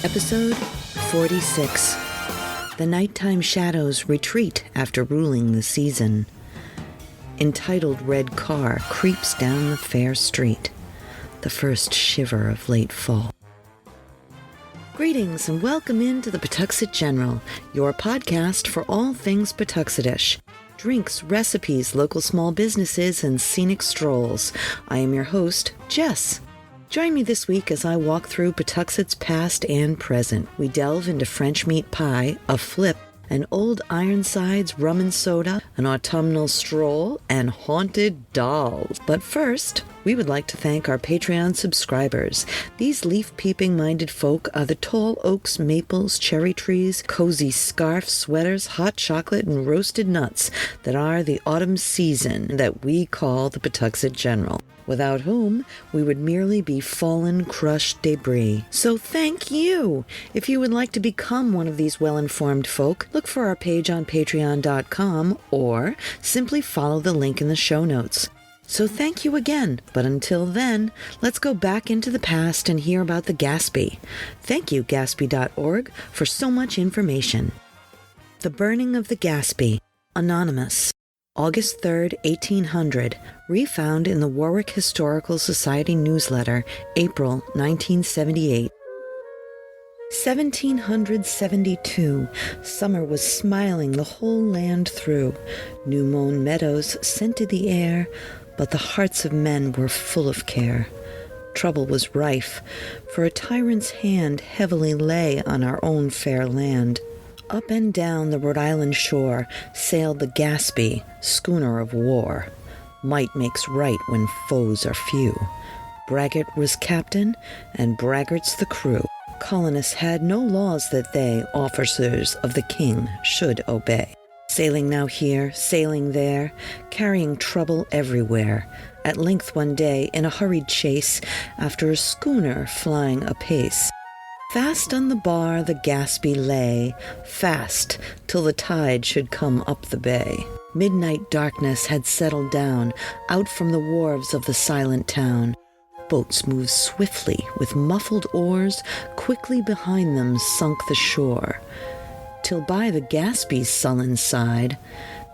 Episode 46. The nighttime shadows retreat after ruling the season. Entitled red car creeps down the fair street. The first shiver of late fall. Greetings and welcome into the Pawtuxet General, your podcast for all things Pawtuxetish. Drinks, recipes, local small businesses, and scenic strolls. I am your host, Jess. Join me this week as I walk through Pawtuxet's past and present. We delve into French meat pie, a flip, an old Ironsides rum and soda, an autumnal stroll, and haunted dolls. But first, we would like to thank our Patreon subscribers. These leaf-peeping minded folk are the tall oaks, maples, cherry trees, cozy scarfs, sweaters, hot chocolate, and roasted nuts that are the autumn season that we call the Pawtuxet General, without whom we would merely be fallen, crushed debris. So thank you! If you would like to become one of these well-informed folk, look for our page on patreon.com or simply follow the link in the show notes. So thank you again, but until then, let's go back into the past and hear about the Gaspee. Thank you, Gaspee.org, for so much information. The Burning of the Gaspee, Anonymous. August 3rd, 1800, refound in the Warwick Historical Society newsletter, April 1978. 1772, summer was smiling the whole land through. New-mown meadows scented the air, but the hearts of men were full of care. Trouble was rife, for a tyrant's hand heavily lay on our own fair land. Up and down the Rhode Island shore sailed the Gaspee, schooner of war. Might makes right when foes are few. Braggart was captain, and braggarts the crew. Colonists had no laws that they, officers of the king, should obey. Sailing now here, sailing there, carrying trouble everywhere. At length one day, in a hurried chase, after a schooner flying apace, fast on the bar the Gaspee lay, fast till the tide should come up the bay. Midnight darkness had settled down, out from the wharves of the silent town. Boats moved swiftly with muffled oars, quickly behind them sunk the shore, till by the Gaspee's sullen side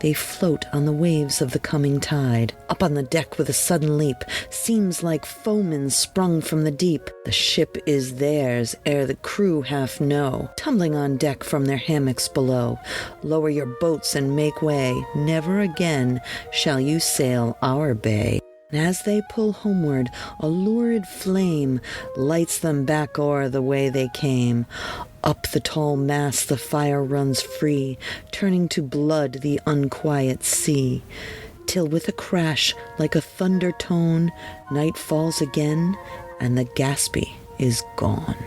they float on the waves of the coming tide. Up on the deck with a sudden leap, seems like foemen sprung from the deep. The ship is theirs ere the crew half know, tumbling on deck from their hammocks below. Lower your boats and make way, never again shall you sail our bay. And as they pull homeward, a lurid flame lights them back o'er the way they came. Up the tall mast the fire runs free, turning to blood the unquiet sea, till with a crash like a thunder tone, night falls again, and the Gaspee is gone.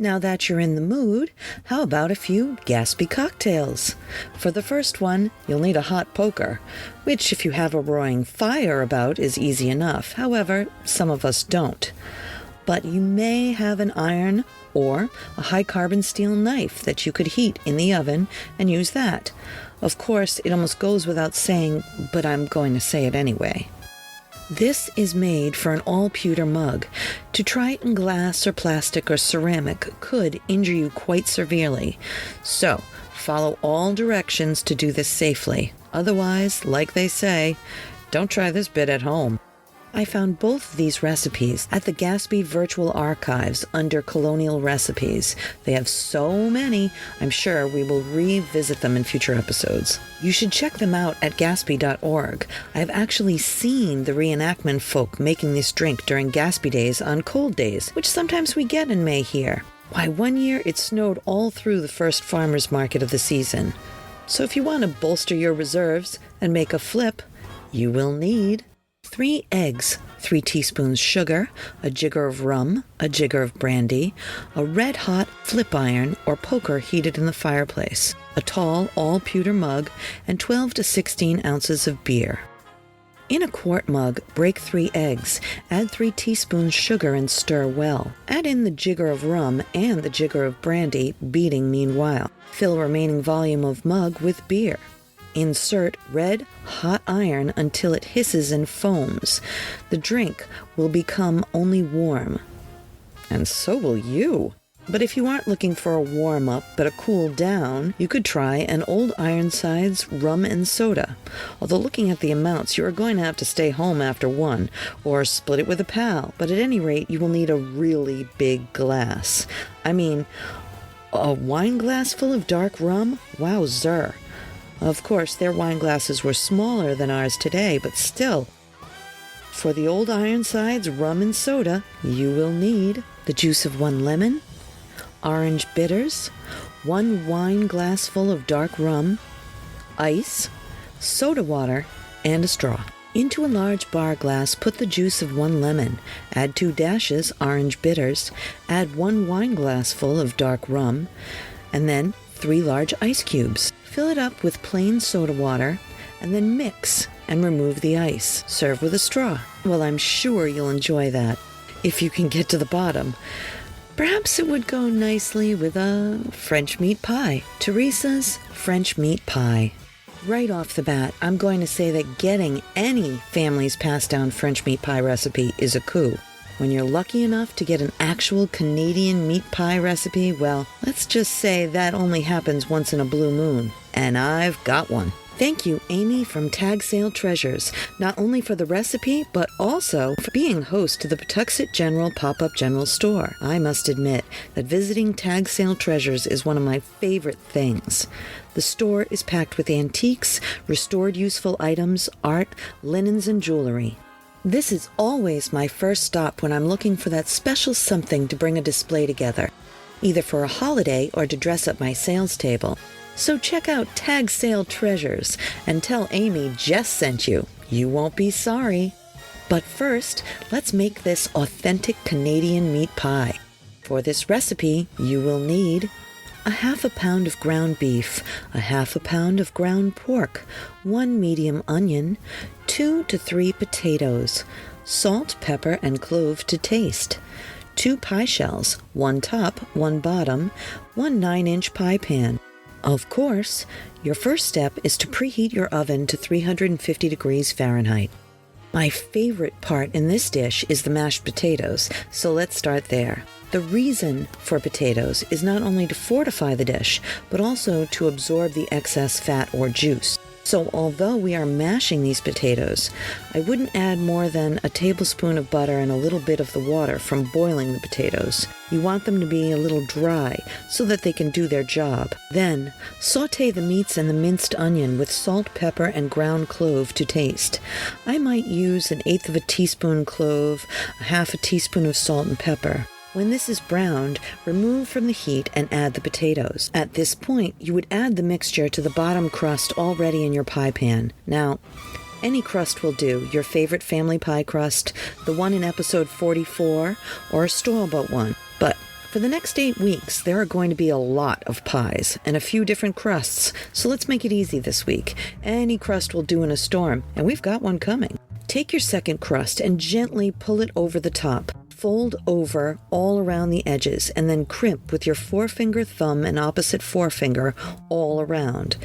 Now that you're in the mood, how about a few Gaspee cocktails? For the first one, you'll need a hot poker, which if you have a roaring fire about is easy enough. However, some of us don't. But you may have an iron or a high-carbon steel knife that you could heat in the oven and use that. Of course, it almost goes without saying, but I'm going to say it anyway. This is made for an all-pewter mug. To try it in glass or plastic or ceramic could injure you quite severely. So, follow all directions to do this safely. Otherwise, like they say, don't try this bit at home. I found both of these recipes at the Gaspee Virtual Archives under Colonial Recipes. They have so many, I'm sure we will revisit them in future episodes. You should check them out at Gaspee.org. I've actually seen the reenactment folk making this drink during Gaspee days on cold days, which sometimes we get in May here. Why, one year it snowed all through the first farmer's market of the season. So if you want to bolster your reserves and make a flip, you will need 3 eggs, 3 teaspoons sugar, a jigger of rum, a jigger of brandy, a red-hot flip iron or poker heated in the fireplace, a tall all-pewter mug, and 12 to 16 ounces of beer. In a quart mug, break 3 eggs, add 3 teaspoons sugar and stir well. Add in the jigger of rum and the jigger of brandy, beating meanwhile. Fill remaining volume of mug with beer. Insert red hot iron until it hisses and foams. The drink will become only warm. And so will you. But if you aren't looking for a warm-up but a cool down, you could try an Old Ironsides rum and soda. Although looking at the amounts, you are going to have to stay home after one, or split it with a pal. But at any rate, you will need a really big glass. I mean, a wine glass full of dark rum? Wowzer. Of course, their wine glasses were smaller than ours today, but still. For the Old Ironsides rum and soda, you will need the juice of 1 lemon, orange bitters, 1 wine glass full of dark rum, ice, soda water, and a straw. Into a large bar glass, put the juice of 1 lemon, add 2 dashes orange bitters, add 1 wine glass full of dark rum, and then 3 large ice cubes. Fill it up with plain soda water, and then mix and remove the ice. Serve with a straw. Well, I'm sure you'll enjoy that, if you can get to the bottom. Perhaps it would go nicely with a French meat pie. Theresa's French meat pie. Right off the bat, I'm going to say that getting any family's passed down French meat pie recipe is a coup. When you're lucky enough to get an actual Canadian meat pie recipe, well, let's just say that only happens once in a blue moon. And I've got one. Thank you, Amy from Tag Sale Treasures, not only for the recipe, but also for being host to the Pawtuxet General Pop-Up General Store. I must admit that visiting Tag Sale Treasures is one of my favorite things. The store is packed with antiques, restored useful items, art, linens, and jewelry. This is always my first stop when I'm looking for that special something to bring a display together, either for a holiday or to dress up my sales table. So check out Tag Sale Treasures and tell Amy Jess sent you. You won't be sorry. But first, let's make this authentic Canadian meat pie. For this recipe, you will need a 1/2 pound of ground beef, a 1/2 pound of ground pork, 1 medium onion, 2 to 3 potatoes, salt, pepper, and clove to taste, 2 pie shells, 1 top, 1 bottom, 1 9-inch pie pan. Of course, your first step is to preheat your oven to 350 degrees Fahrenheit. My favorite part in this dish is the mashed potatoes, so let's start there. The reason for potatoes is not only to fortify the dish, but also to absorb the excess fat or juice. So although we are mashing these potatoes, I wouldn't add more than a tablespoon of butter and a little bit of the water from boiling the potatoes. You want them to be a little dry so that they can do their job. Then, sauté the meats and the minced onion with salt, pepper, and ground clove to taste. I might use 1/8 teaspoon clove, 1/2 teaspoon of salt and pepper. When this is browned, remove from the heat and add the potatoes. At this point, you would add the mixture to the bottom crust already in your pie pan. Now, any crust will do, your favorite family pie crust, the one in episode 44, or a store-bought one. But for the next 8 weeks, there are going to be a lot of pies and a few different crusts, so let's make it easy this week. Any crust will do in a storm, and we've got one coming. Take your second crust and gently pull it over the top. Fold over all around the edges and then crimp with your forefinger, thumb, and opposite forefinger all around.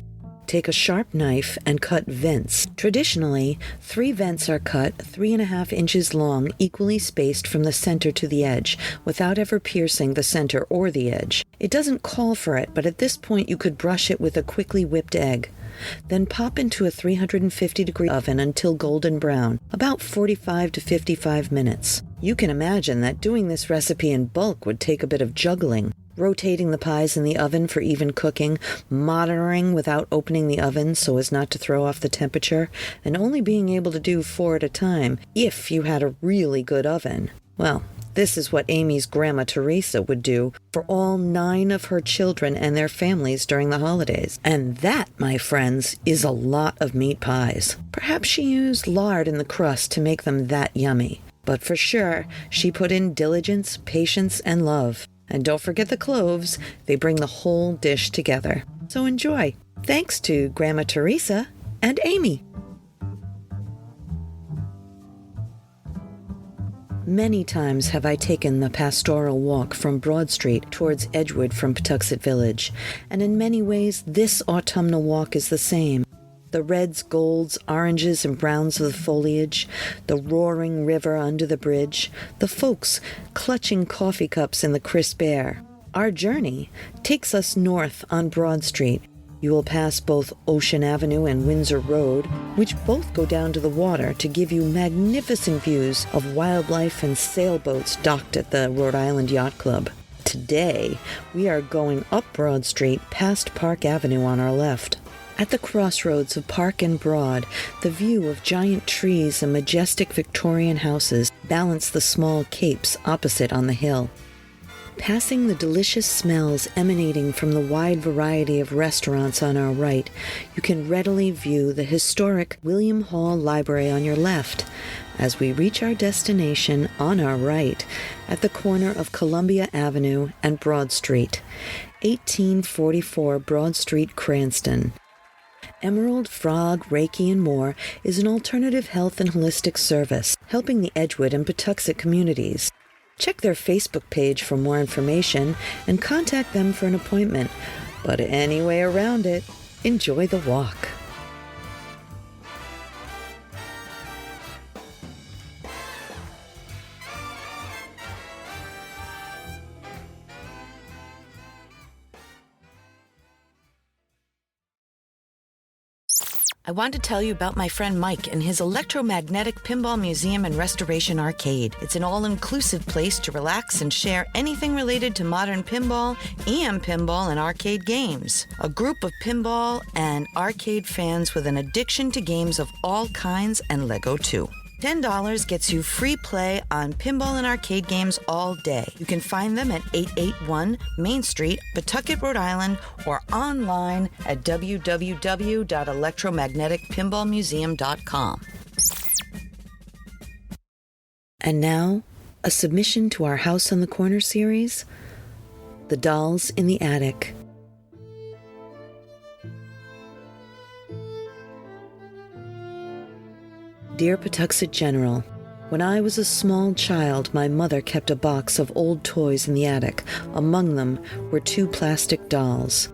Take a sharp knife and cut vents. Traditionally, 3 vents are cut 3.5 inches long, equally spaced from the center to the edge, without ever piercing the center or the edge. It doesn't call for it, but at this point you could brush it with a quickly whipped egg. Then pop into a 350-degree oven until golden brown, about 45 to 55 minutes. You can imagine that doing this recipe in bulk would take a bit of juggling. Rotating the pies in the oven for even cooking, monitoring without opening the oven so as not to throw off the temperature, and only being able to do 4 at a time if you had a really good oven. Well, this is what Amy's grandma Theresa would do for all 9 of her children and their families during the holidays. And that, my friends, is a lot of meat pies. Perhaps she used lard in the crust to make them that yummy. But for sure, she put in diligence, patience, and love. And don't forget the cloves. They bring the whole dish together. So enjoy. Thanks to Grandma Theresa and Amy. Many times have I taken the pastoral walk from Broad Street towards Edgewood from Pawtuxet Village, and in many ways this autumnal walk is the same. The reds, golds, oranges, and browns of the foliage, the roaring river under the bridge, the folks clutching coffee cups in the crisp air. Our journey takes us north on Broad Street. You will pass both Ocean Avenue and Windsor Road, which both go down to the water to give you magnificent views of wildlife and sailboats docked at the Rhode Island Yacht Club. Today, we are going up Broad Street past Park Avenue on our left. At the crossroads of Park and Broad, the view of giant trees and majestic Victorian houses balance the small capes opposite on the hill. Passing the delicious smells emanating from the wide variety of restaurants on our right, you can readily view the historic William Hall Library on your left as we reach our destination on our right at the corner of Columbia Avenue and Broad Street, 1844 Broad Street, Cranston. Emerald, Frog, Reiki, and more is an alternative health and holistic service helping the Edgewood and Pawtuxet communities. Check their Facebook page for more information and contact them for an appointment. But any way around it, enjoy the walk. I want to tell you about my friend Mike and his electromagnetic pinball museum and restoration arcade. It's an all-inclusive place to relax and share anything related to modern pinball and arcade games. A group of pinball and arcade fans with an addiction to games of all kinds and Lego too. $10 gets you free play on pinball and arcade games all day. You can find them at 881 Main Street, Pawtucket, Rhode Island, or online at www.electromagneticpinballmuseum.com. And now, a submission to our House on the Corner series, The Dolls in the Attic. Dear Pawtuxet General, when I was a small child, my mother kept a box of old toys in the attic. Among them were 2 plastic dolls.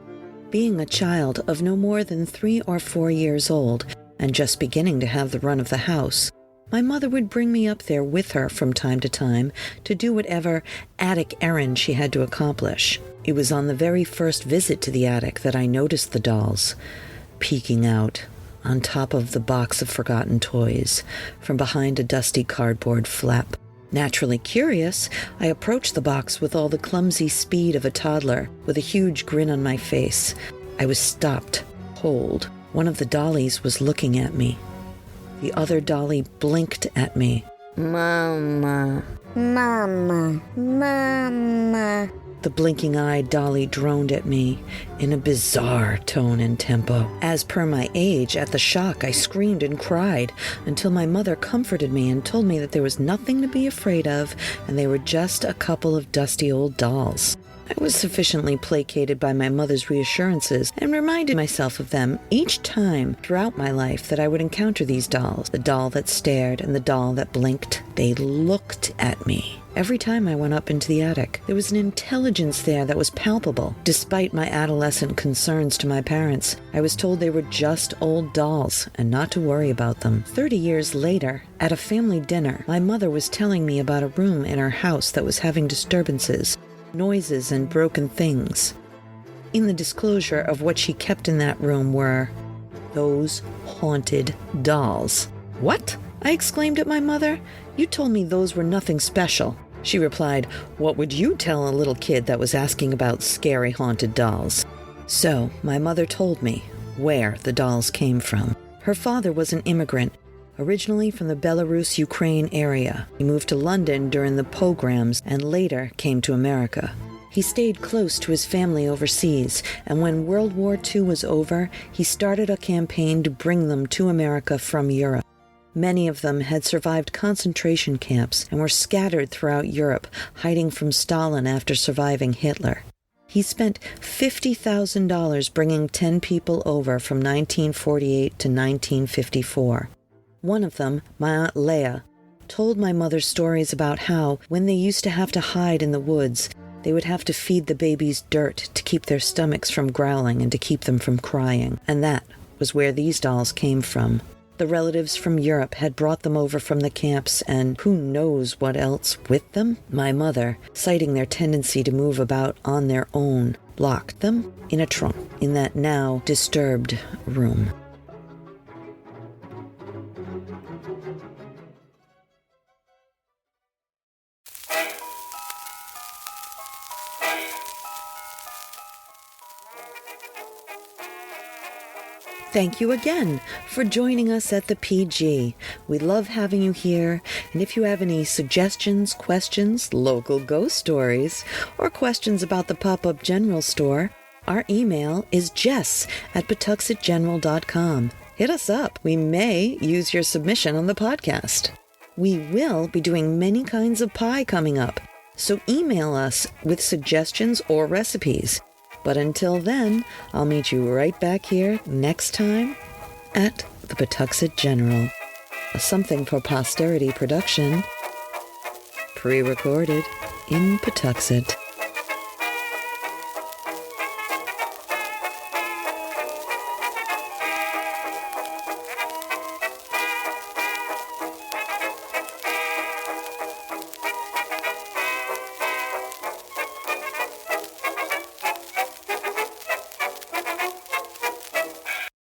Being a child of no more than 3 or 4 years old, and just beginning to have the run of the house, my mother would bring me up there with her from time to do whatever attic errand she had to accomplish. It was on the very first visit to the attic that I noticed the dolls, peeking out on top of the box of forgotten toys, from behind a dusty cardboard flap. Naturally curious, I approached the box with all the clumsy speed of a toddler, with a huge grin on my face. I was stopped, cold. One of the dollies was looking at me. The other dolly blinked at me. Mama, Mama, Mama. The blinking-eyed dolly droned at me in a bizarre tone and tempo. As per my age, at the shock, I screamed and cried until my mother comforted me and told me that there was nothing to be afraid of and they were just a couple of dusty old dolls. I was sufficiently placated by my mother's reassurances and reminded myself of them each time throughout my life that I would encounter these dolls. The doll that stared and the doll that blinked. They looked at me. Every time I went up into the attic, there was an intelligence there that was palpable. Despite my adolescent concerns to my parents, I was told they were just old dolls and not to worry about them. 30 years later, at a family dinner, my mother was telling me about a room in her house that was having disturbances, noises, and broken things. In the disclosure of what she kept in that room were those haunted dolls. What? I exclaimed at my mother. You told me those were nothing special. She replied, what would you tell a little kid that was asking about scary haunted dolls? So my mother told me where the dolls came from. Her father was an immigrant, originally from the Belarus-Ukraine area. He moved to London during the pogroms and later came to America. He stayed close to his family overseas, and when World War II was over, he started a campaign to bring them to America from Europe. Many of them had survived concentration camps and were scattered throughout Europe, hiding from Stalin after surviving Hitler. He spent $50,000 bringing 10 people over from 1948 to 1954. One of them, my Aunt Leah, told my mother stories about how, when they used to have to hide in the woods, they would have to feed the babies dirt to keep their stomachs from growling and to keep them from crying. And that was where these dolls came from. The relatives from Europe had brought them over from the camps, and who knows what else with them? My mother, citing their tendency to move about on their own, locked them in a trunk in that now disturbed room. Thank you again for joining us at the PG. We love having you here, and if you have any suggestions, questions, local ghost stories, or questions about the pop-up general store, our email is jess@pawtuxetgeneral.com. Hit us up. We may use your submission on the podcast. We will be doing many kinds of pie coming up, so email us with suggestions or recipes. But until then, I'll meet you right back here next time at the Pawtuxet General. A Something for Posterity production, pre-recorded in Pawtuxet.